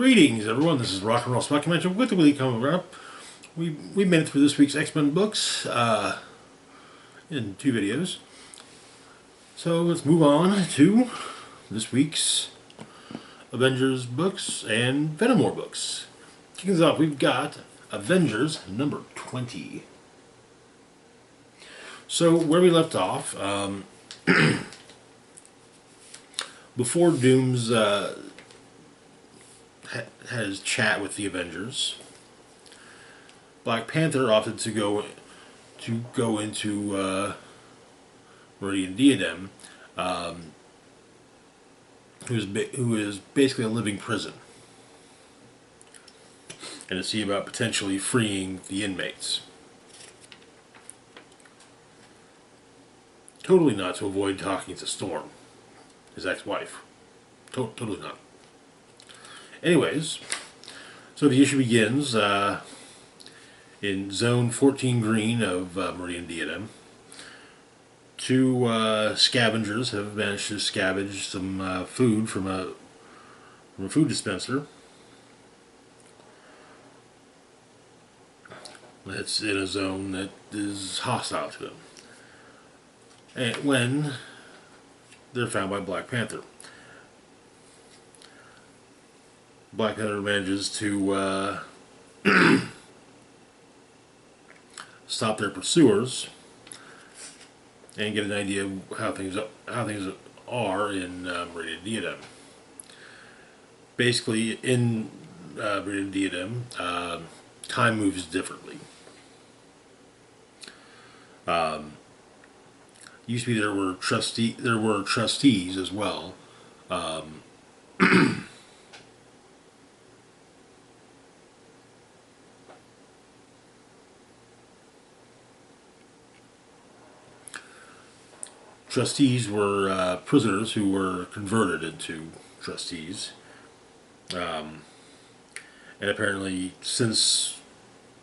Greetings, everyone. This is Rock and Roll Smoking Mansion with the Weekly Comic Wrap. We made it through this week's X-Men books in 2 videos. So let's move on to this week's Avengers books and Venom War books. Kicking us off, we've got Avengers number 20. So where we left off, before Doom's had his chat with the Avengers, Black Panther opted to go into Meridian Diadem, who is basically a living prison, and to see about potentially freeing the inmates. Totally not to avoid talking to Storm, his ex-wife. Totally not. Anyways, so the issue begins in Zone 14 Green of Meridian Diadem. 2 scavengers have managed to scavenge some food from a food dispenser. It's in a zone that is hostile to them. And when they're found by Black Panther. Black Panther manages to stop their pursuers and get an idea of how things are in Meridian Diadem. Basically, in Meridian Diadem, time moves differently. Used to be there were trustees as well. Trustees were prisoners who were converted into trustees. And apparently, since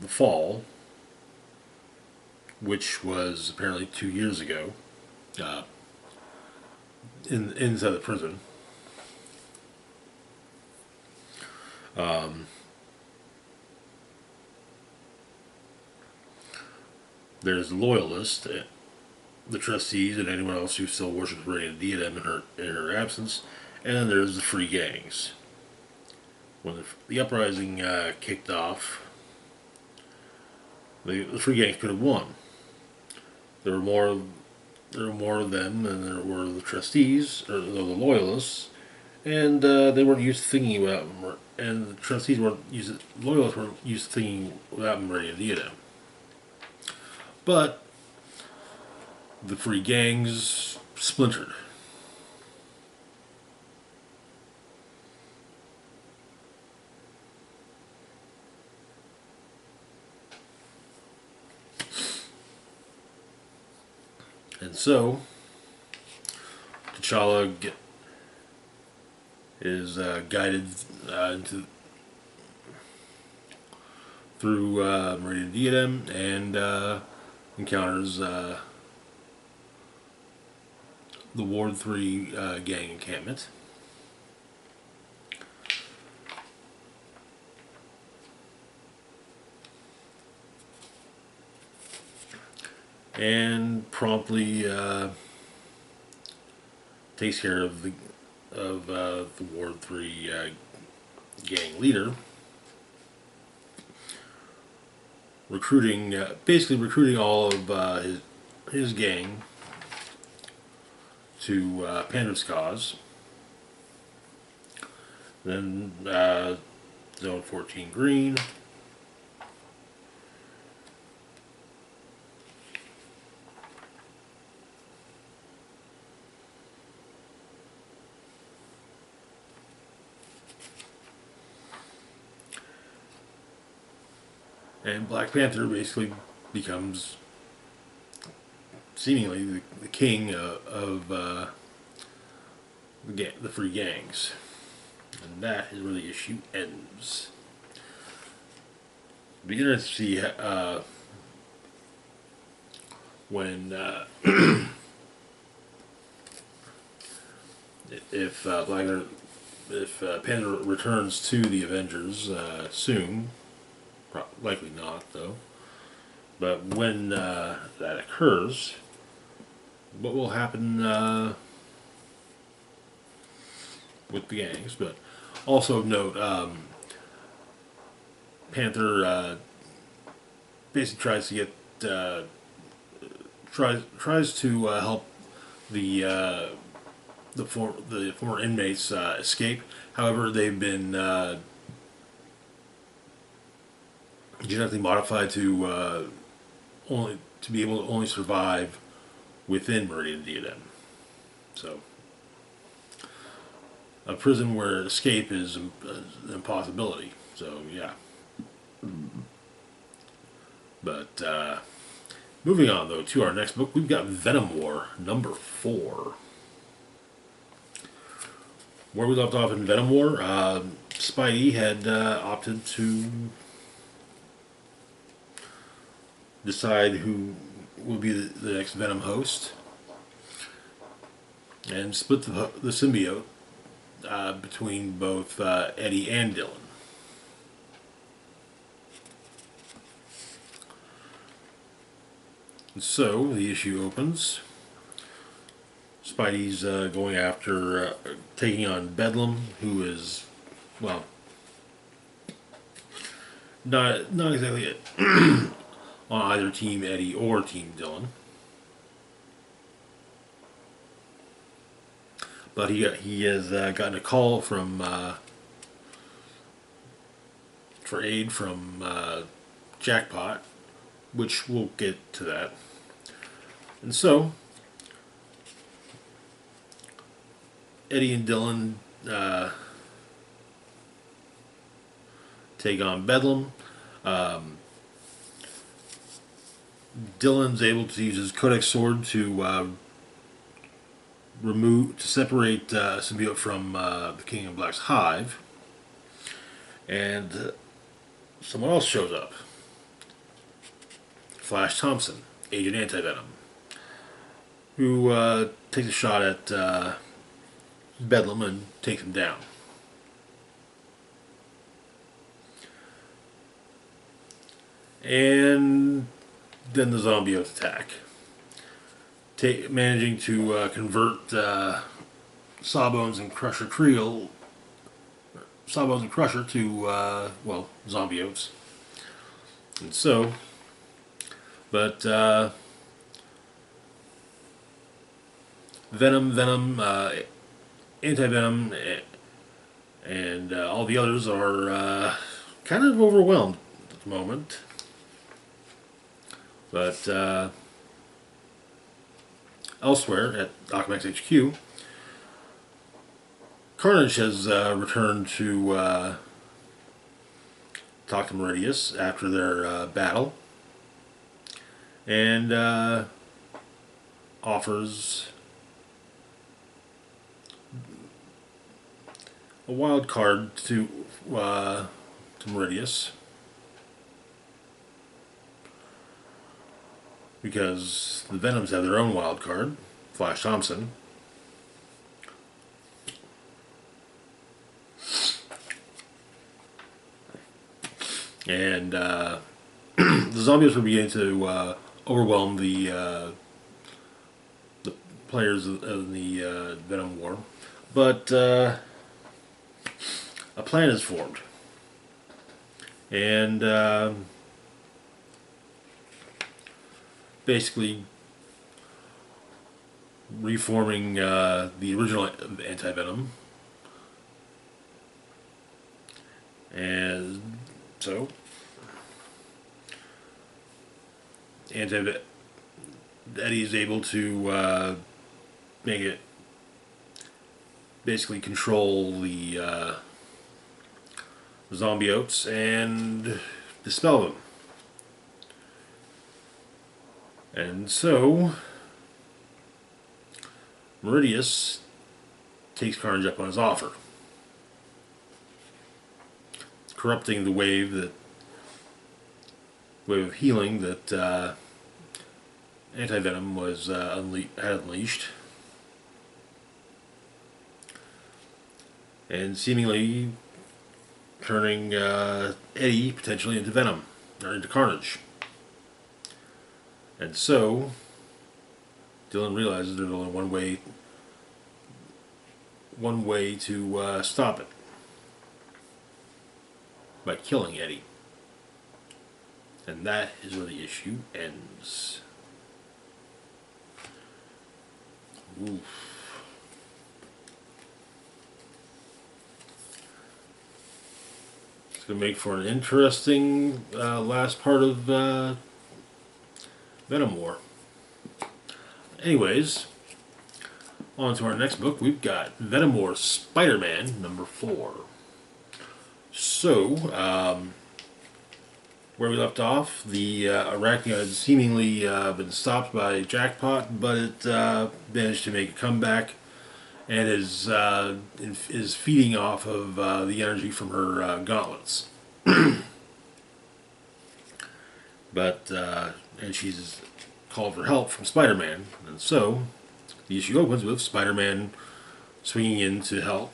the fall, which was apparently 2 years ago, inside the prison, there's loyalists, the trustees, and anyone else who still worships Meridian Diadem in her absence, and then there's the free gangs. When the uprising kicked off, the free gangs could have won. There were more of them than there were the trustees, or the loyalists, and they weren't used to thinking about, and the trustees loyalists weren't used to thinking about Meridian Diadem. But the free gangs splintered. And so, T'Challa is guided through Meridian Diadem and encounters the Ward 3 gang encampment. And promptly takes care of the Ward 3 gang leader, basically recruiting all of his gang to Panda's cause. Then Zone 14 Green. And Black Panther basically becomes seemingly the king of the free gangs. And that is where the issue ends. It'll be interesting to see when if Black Panther Panther returns to the Avengers soon. Likely not, though. But when that occurs, what will happen with the gangs? But also note, Panther basically tries to get tries to help the former inmates escape. However, they've been genetically modified to only to be able to only survive within Meridian DNA. So, a prison where escape is an impossibility. So, yeah. But moving on, though, to our next book, we've got Venom War, number 4. Where we left off in Venom War, Spidey had opted to decide who will be the next Venom host, and split the symbiote between both Eddie and Dylan. And so the issue opens. Spidey's going after taking on Bedlam, who is, well, not exactly it. On either Team Eddie or Team Dylan. But he has gotten a call from for aid from Jackpot, which we'll get to that. And so Eddie and Dylan take on Bedlam. Dylan's able to use his Codex sword to separate symbiote from the King of Black's hive, and someone else shows up. Flash Thompson, Agent Anti-Venom, who takes a shot at Bedlam and takes him down. And then the zombiotes attack, managing to convert Sawbones and Crusher to well, zombiotes. And so, but Venom, Anti-Venom, and all the others are kind of overwhelmed at the moment. But elsewhere at Aquamax HQ, Carnage has returned to talk to Meridius after their battle, and offers a wild card to Meridius, because the Venoms have their own wild card, Flash Thompson. And the zombies were beginning to overwhelm the players of the Venom War. But a plan is formed. And basically reforming the original Anti-Venom. And so Eddie is able to make it basically control the zombiotes and dispel them. And so Meridius takes Carnage up on his offer, corrupting the wave of healing that Anti-Venom was had unleashed. and seemingly turning Eddie potentially into Venom, or into Carnage. And so, Dylan realizes there's only one way to stop it, by killing Eddie. And that is where the issue ends. Oof. It's going to make for an interesting last part of Venom War. Anyways, on to our next book. We've got Venom War Spider-Man #4. So, where we left off, the Arachnia had seemingly been stopped by Jackpot, but it managed to make a comeback and is feeding off of the energy from her gauntlets. But and she's called for help from Spider-Man, and so the issue opens with Spider-Man swinging in to help.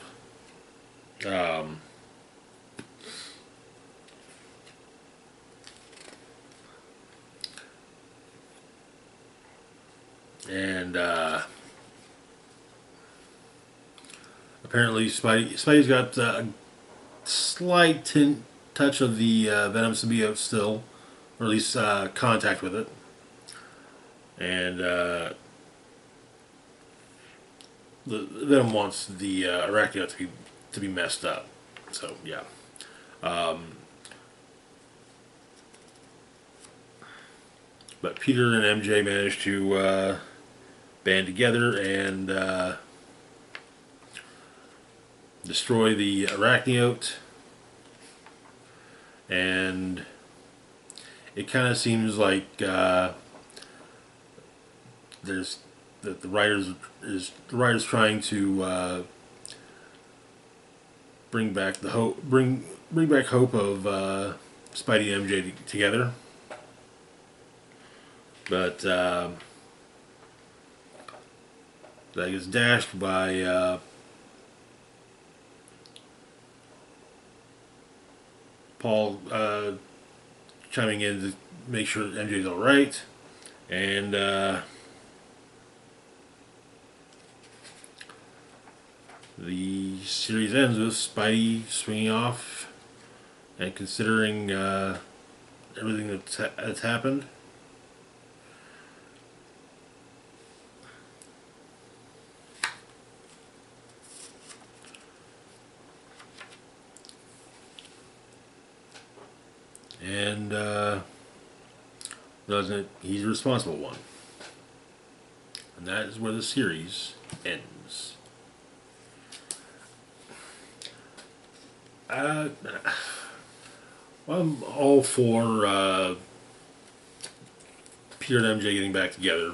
And apparently Spidey's got a slight touch of the Venom symbiote still, or at least contact with it. And the Venom wants the Arachnia to be messed up. So yeah. But Peter and MJ managed to band together and destroy the Arachniote, and it kind of seems like there's that the writers trying to bring back the hope, bring back hope of Spidey and MJ together, but that gets dashed by Paul chiming in to make sure MJ's all right, and the series ends with Spidey swinging off and considering everything that's happened. And doesn't he's the responsible one. And that is where the series ends. Well, I'm all for Peter and MJ getting back together.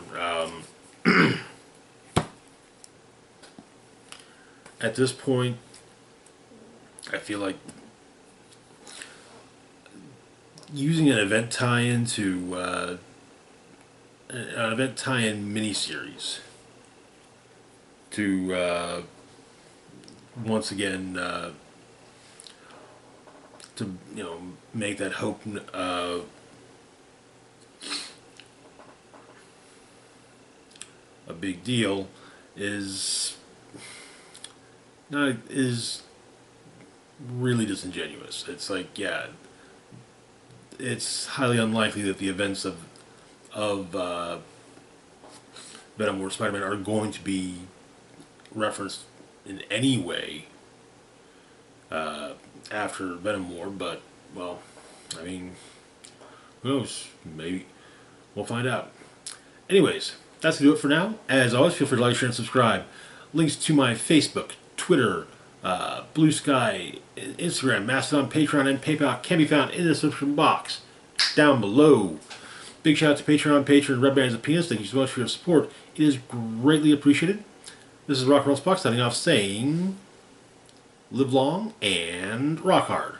At this point, I feel like using an event tie-in to an event tie-in miniseries to once again to make that hope a big deal is really disingenuous. It's like, yeah, it's highly unlikely that the events of Venom War Spider-Man are going to be referenced in any way after Venom War, but, well, I mean, who knows? Maybe we'll find out. Anyways, that's going to do it for now. As always, feel free to like, share, and subscribe. Links to my Facebook, Twitter, Blue Sky, Instagram, Mastodon, Patreon, and PayPal can be found in the description box down below. Big shout out to Patreon patron Red Bands of Penis. Thank you so much for your support. It is greatly appreciated. This is Rock and Roll Spock signing off saying, live long and rock hard.